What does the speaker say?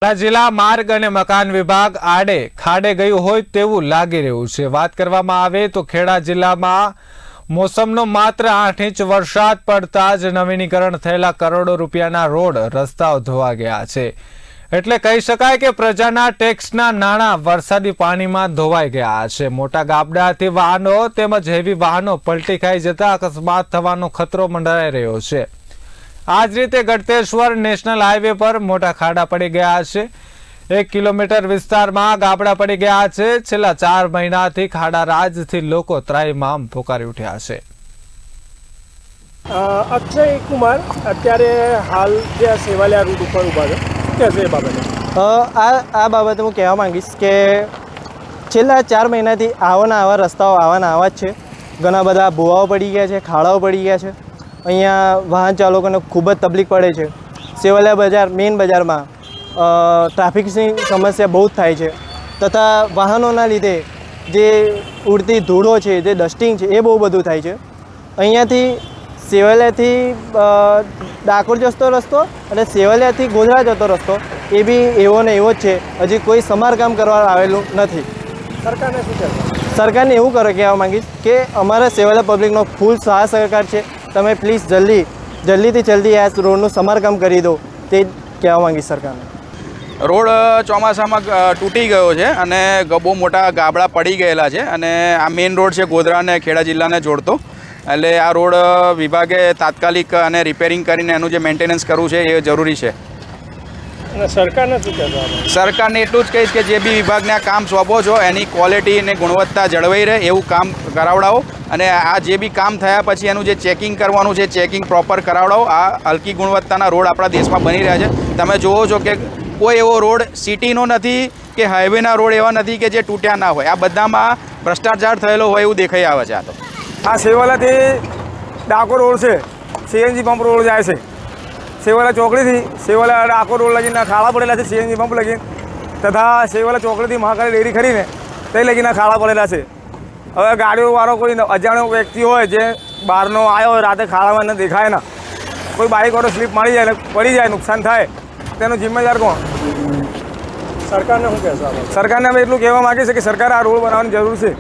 જિલ્લા માર્ગ અને મકાન વિભાગ આડે ખાડે ગયું હોય તેવું લાગી રહ્યું છે। વાત કરવામાં આવે તો ખેડા જિલ્લામાં મોસમનો માત્ર 8 ઇંચ વરસાદ પડતા જ નવીનીકરણ થયેલા કરોડો રૂપિયાના રોડ રસ્તાઓ ધોવા ગયા છે। એટલે કહી શકાય કે પ્રજાના ટેક્સના નાણાં વરસાદી પાણીમાં ધોવાઈ ગયા છે। મોટા ગાબડાથી વાહનો તેમજ હેવી વાહનો પલટી ખાઈ જતા અકસ્માત થવાનો ખતરો મંડરાઈ રહ્યો છે। આ જ રીતે ગળતેશ્વર નેશનલ હાઈવે પર મોટા ખાડા પડી ગયા છે। 1 કિલોમીટર વિસ્તારમાં ગાબડા પડી ગયા છે। છેલ્લા 4 મહિનાથી ખાડા રાજથી લોકો ત્રાહિમામ પોકારી ઉઠ્યા છે। અક્ષય કુમાર અત્યારે હાલ જે સેવાલિયા રૂટ ઉપર ઊભા છે, શું કહેશે એ બાબતે? આ બાબતે હું કહેવા માંગીશ કે છેલ્લા 4 મહિનાથી આવા રસ્તાઓ આવા જ છે। ઘણા બધા ભૂવાઓ પડી ગયા છે, ખાડાઓ પડી ગયા છે। અહીંયા વાહન ચાલકોને ખૂબ જ તકલીફ પડે છે। સેવાલિયા બજાર મેઇન બજારમાં ટ્રાફિકની સમસ્યા બહુ જ થાય છે, તથા વાહનોના લીધે જે ઉડતી ધૂળો છે, જે ડસ્ટિંગ છે, એ બહુ બધું થાય છે। અહીંયાથી સેવાલિયાથી ડાકોર જતો રસ્તો અને સેવાલિયાથી ગોધરા જતો રસ્તો એ બી એવો ને એવો જ છે। હજી કોઈ સમારકામ કરવા આવેલું નથી। સરકારને શું કહેવાય? સરકારને એવું કહેવા માંગીશ કે અમારા સેવાલિયા પબ્લિકનો ફૂલ સાથ સહકાર છે। તમે પ્લીઝ જલ્દીથી જલ્દી આ રોડનું સમારકામ કરી દો, તે કહેવા માંગીશ સરકારને। રોડ ચોમાસામાં તૂટી ગયો છે અને બહુ મોટા ગાબડા પડી ગયેલા છે અને આ મેઇન રોડ છે ગોધરા અને ખેડા જિલ્લાને જોડતો। એટલે આ રોડ વિભાગે તાત્કાલિક અને રિપેરિંગ કરીને એનું જે મેન્ટેનન્સ કરવું છે એ જરૂરી છે। અને સરકારને શું કહેવા? સરકારને એટલું જ કહીશ કે જે બી વિભાગને આ કામ સોંપો છો એની ક્વોલિટી અને ગુણવત્તા જળવાઈ રહે એવું કામ કરાવડાવો અને આ જે બી કામ થયા પછી એનું જે ચેકિંગ કરવાનું છે ચેકિંગ પ્રોપર કરાવડાવો। આ હલકી ગુણવત્તાના રોડ આપણા દેશમાં બની રહ્યા છે। તમે જુઓ છો કે કોઈ એવો રોડ સિટીનો નથી કે હાઈવેના રોડ એવા નથી કે જે તૂટ્યા ના હોય। આ બધામાં ભ્રષ્ટાચાર થયેલો હોય એવું દેખાઈ આવે છે। આ સેવાલાથી ડાકોર રોડ છે, સીએનજી પંપ રોડ જાય છે। સેવાલા ચોકડીથી સેવાલા ડાકોર રોડ લગીને ખાડા પડેલા છે, સીએનજી પંપ લગીને, તથા સેવાલા ચોકડીથી મહાકાળી ડેરી ખરીને તે લગીને ખાડા પડેલા છે। હવે ગાડીઓવાળો કોઈ અજાણ્યો વ્યક્તિ હોય જે બહારનો આવ્યો હોય, રાતે ખાડામાં એને દેખાય ના, કોઈ બાઇકવાળો સ્લીપ મારી જાય ને પડી જાય, નુકસાન થાય, તેનો જિમ્મેદાર કોણ? સરકારને શું કહેશો? સરકારને અમે એટલું કહેવા માગીએ છીએ કે સરકારે આ રોડ બનાવવાની જરૂર છે।